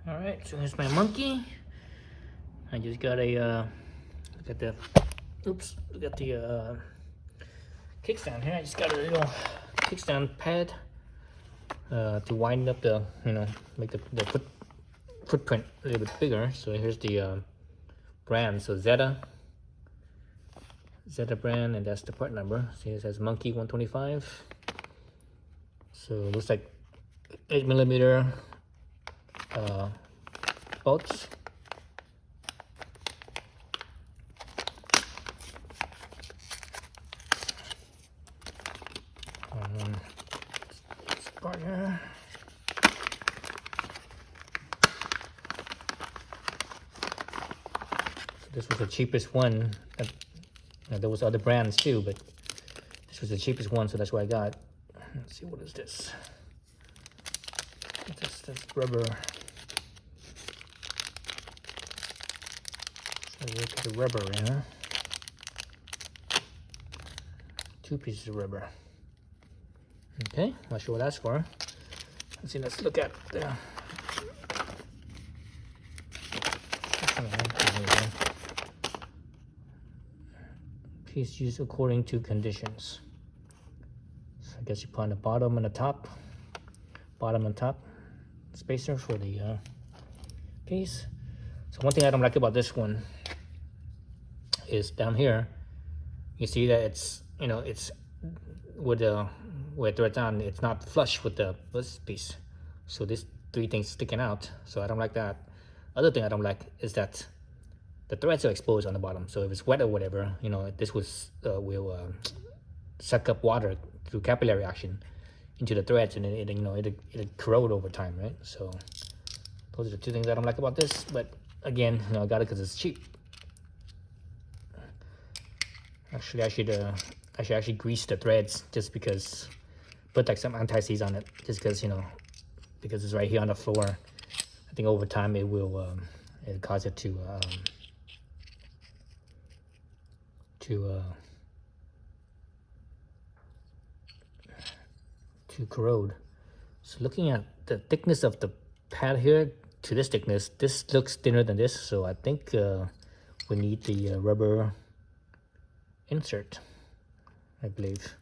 All right, so here's my monkey. I just got a look at the kickstand here. I just got a little kickstand pad to wind up the make the footprint a little bit bigger. So here's the brand. So Zeta brand, and that's the part number. See, it says Monkey125. So it looks like 8mm bolts. This part here. So this was the cheapest one. There was other brands too, but this was the cheapest one, so that's what I got. Let's see, what is this? That's rubber. So look at the rubber, yeah. 2 pieces of rubber. Okay, not sure what that's for. Let's see. Let's look at the. Piece used according to conditions. So I guess you put on the bottom and the top. Bottom and top spacer for the piece. So one thing I don't like about this one is down here. You see that it's it's with the where threads on, it's not flush with this piece. So this 3 things sticking out. So I don't like that. Other thing I don't like is that the threads are exposed on the bottom. So if it's wet or whatever, this will suck up water through capillary action into the threads, and it'll corrode over time, right? So those are the 2 things I don't like about this. But again, I got it because it's cheap. Actually, I should actually grease the threads, just because, put like some anti-seize on it, just because because it's right here on the floor. I think over time it will it'll cause it to corrode. So looking at the thickness of the pad here to this thickness, this looks thinner than this. So I think we need the rubber insert, I believe.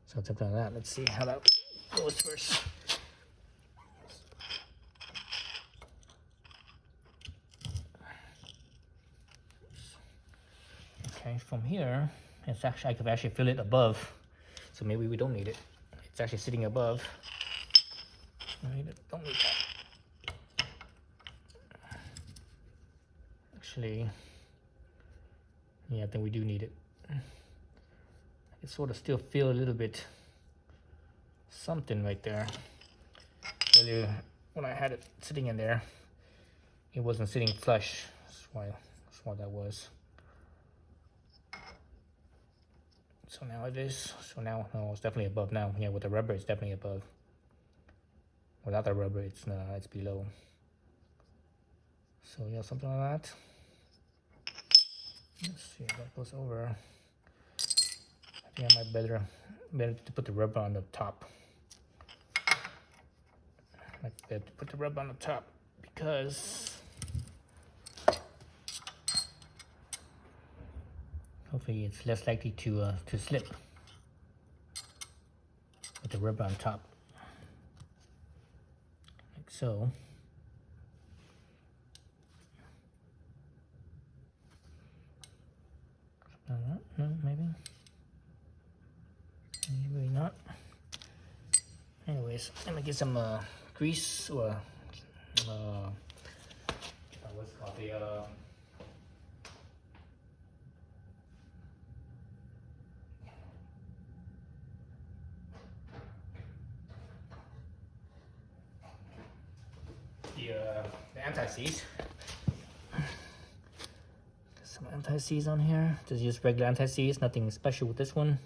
So something like that. Let's see how that goes first. Okay, from here, it's actually, I could actually feel it above. So maybe we don't need it. It's actually sitting above. Don't need that. Actually, yeah, I think we do need it. I can sort of still feel a little bit something right there. Earlier, when I had it sitting in there, it wasn't sitting flush. That's why that was. So now it is. So now, no, it's definitely above now. Yeah, with the rubber, it's definitely above. Without the rubber, it's below. So yeah, something like that. Let's see if that goes over. I think I might better to put the rubber on the top. Like that, to put the rubber on the top, because hopefully it's less likely to slip with the rubber on top, like so. No, maybe not. Anyways, I'm gonna get some grease, or what's it called, the anti-seize. Some anti-seize on here. Just use regular anti-seize, nothing special with this one.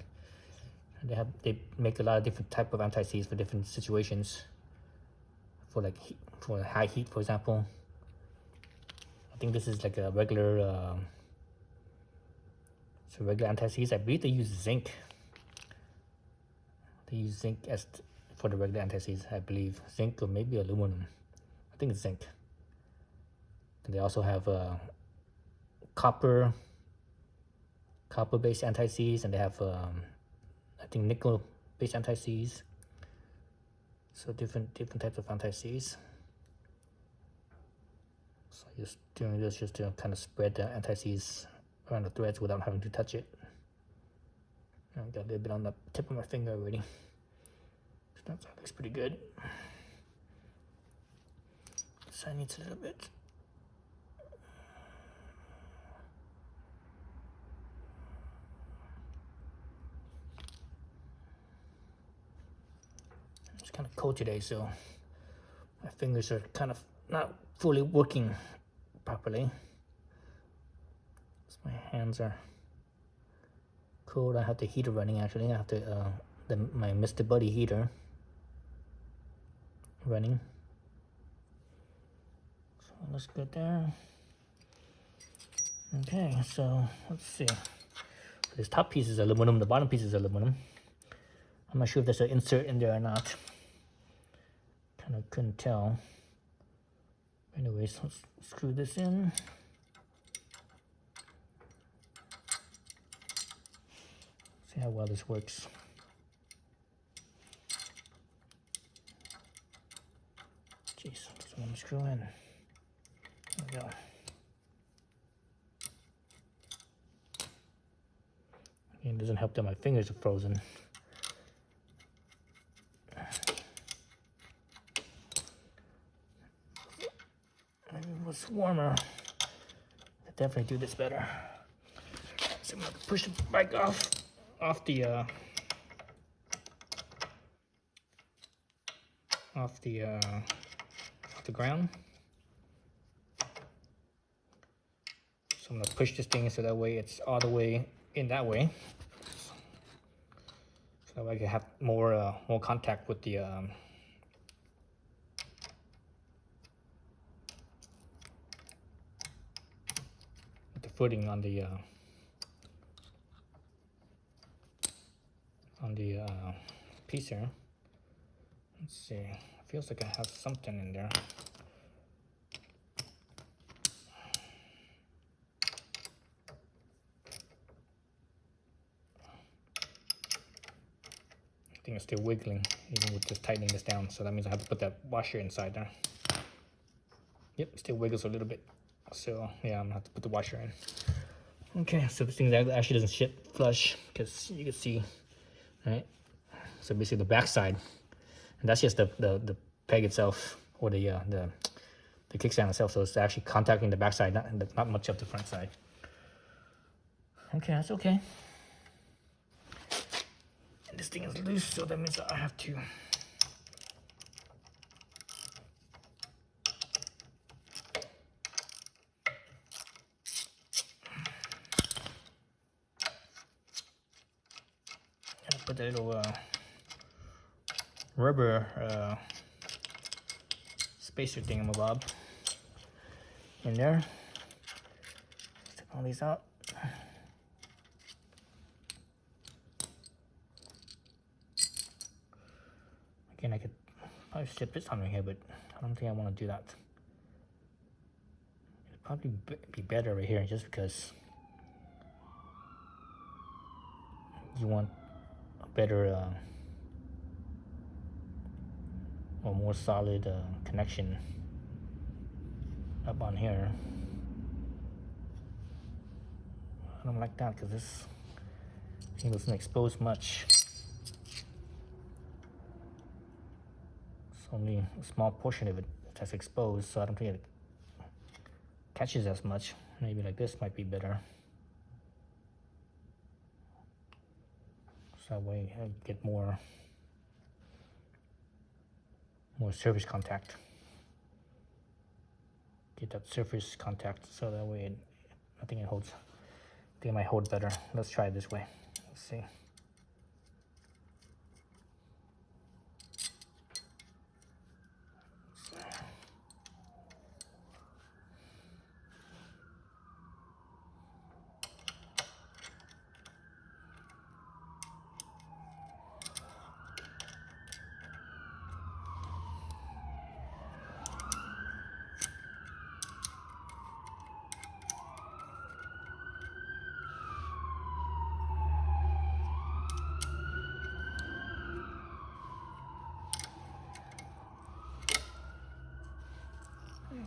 They make a lot of different type of anti-seize for different situations. For like heat, for high heat, for example. I think this is like a regular regular anti-seize. I believe they use zinc. They use zinc as for the regular anti-seize, I believe. Zinc or maybe aluminum. I think it's zinc. They also have copper based anti-seize, and they have I think nickel based anti-seize. So different types of anti-seize. So just doing this just to kind of spread the anti-seize around the threads without having to touch it. I got a little bit on the tip of my finger already. So that looks pretty good. So I need a little bit. It's kind of cold today, so my fingers are kind of not fully working properly. So my hands are cold. I have the heater running actually. I have my Mr. Buddy heater running. So it looks good there. Okay, so let's see. This top piece is aluminum, the bottom piece is aluminum. I'm not sure if there's an insert in there or not. Kind of couldn't tell. Anyways, let's screw this in. See how well this works. Jeez, just want to screw in. There we go. It doesn't help that my fingers are frozen. Maybe if it was warmer, I'd definitely do this better. So I'm gonna push the bike off the ground. So I'm gonna push this thing so that way it's all the way in that way. So that way I can have more contact with the footing on the piece here. Let's see. It feels like I have something in there. I think it's still wiggling even with just tightening this down. So that means I have to put that washer inside there. Yep, it still wiggles a little bit. So yeah, I'm gonna have to put the washer in. Okay, so this thing actually doesn't ship flush because you can see, right? So basically the back side, and that's just the peg itself, or the kickstand itself. So it's actually contacting the back side, not much of the front side. Okay, that's okay. And this thing is loose, so that means I have to put a little rubber spacer thingamabob in there. Take all these out. Again, I could probably slip this on here, but I don't think I want to do that. It'd probably be better right here, just because you want a better or more solid connection up on here. I don't like that because this thing doesn't expose much. It's only a small portion of it that's exposed, so I don't think it catches as much. Maybe like this might be better. So that way I get more surface contact. Get that surface contact, so that way I think it holds. I think it might hold better. Let's try it this way. Let's see.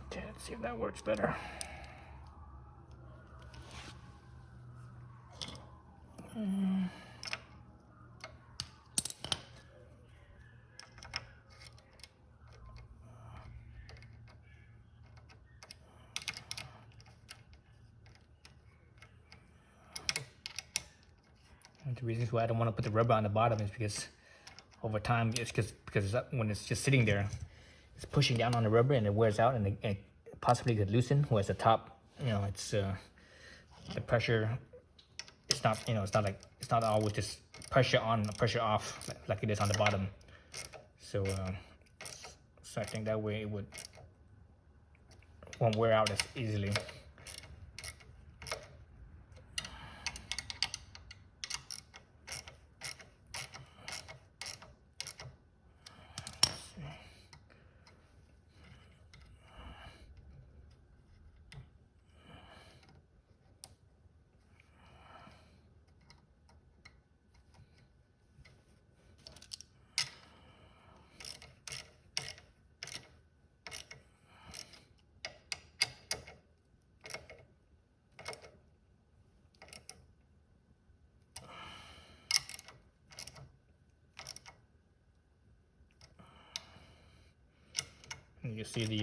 Okay, let's see if that works better. And the reasons why I don't want to put the rubber on the bottom is because over time, it's because when it's just sitting there, it's pushing down on the rubber and it wears out and it possibly could loosen. Whereas the top, it's the pressure. It's not, it's not always just pressure on, pressure off like it is on the bottom. So, so I think that way it won't wear out as easily. You see the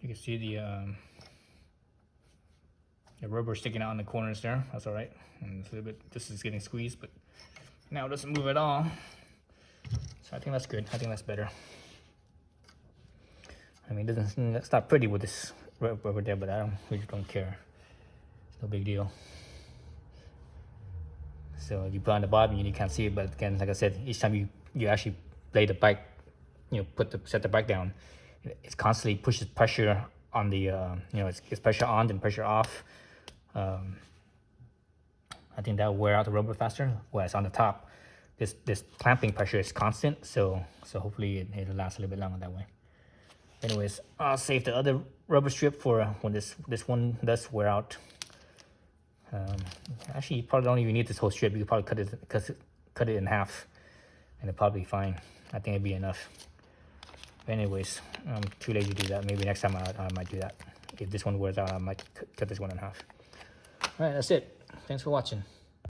you can see the rubber sticking out in the corners there. That's all right. And it's a little bit. This is getting squeezed, but now it doesn't move at all. So I think that's good. I think that's better. I mean, it's not pretty with this rubber there, but we just don't care. It's no big deal. So if you put on the bottom, you can't see it. But again, like I said, each time you actually lay the bike, set the bike down, it constantly pushes pressure on the it's pressure on then pressure off. I think that will wear out the rubber faster. Whereas on the top, this clamping pressure is constant. So hopefully it'll last a little bit longer that way. Anyways, I'll save the other rubber strip for when this one does wear out. Actually, you probably don't even need this whole strip. You could probably cut it in half, and it'll probably be fine. I think it'd be enough. But anyways, I'm too lazy to do that. Maybe next time I might do that. If this one wears out, I might cut this one in half. All right, that's it. Thanks for watching.